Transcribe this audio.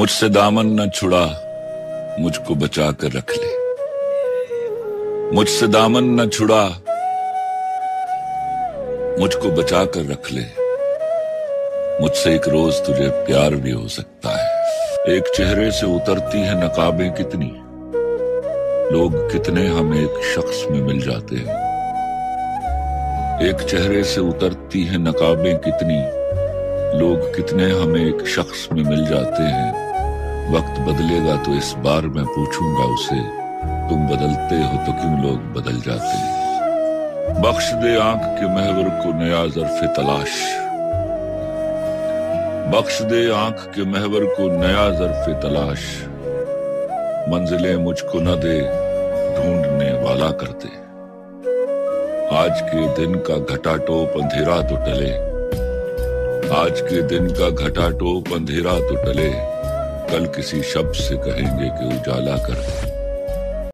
मुझसे दामन न छुड़ा, मुझको बचा कर रख ले। मुझसे दामन न छुड़ा, मुझको बचा कर रख ले। मुझसे एक रोज तुझे प्यार भी हो सकता है। एक चेहरे से उतरती है नकाबें कितनी, लोग कितने हम एक शख्स में मिल जाते हैं। एक चेहरे से उतरती है नकाबें कितनी, लोग कितने हम एक शख्स में मिल जाते हैं। वक्त बदलेगा तो इस बार मैं पूछूंगा उसे, तुम बदलते हो तो क्यों लोग बदल जाते हैं। बख्श दे आंख के महवर को नया ज़र्फ़े तलाश, बख्श दे आंख के महवर को नया ज़र्फ़े तलाश। मंजिलें मुझको न दे, ढूंढने वाला कर दे। आज के दिन का घटाटोप अंधेरा तो टले, आज के दिन का घटाटोप अंधेरा तो टले। कल किसी शब्द से कहेंगे कि उजाला कर दे।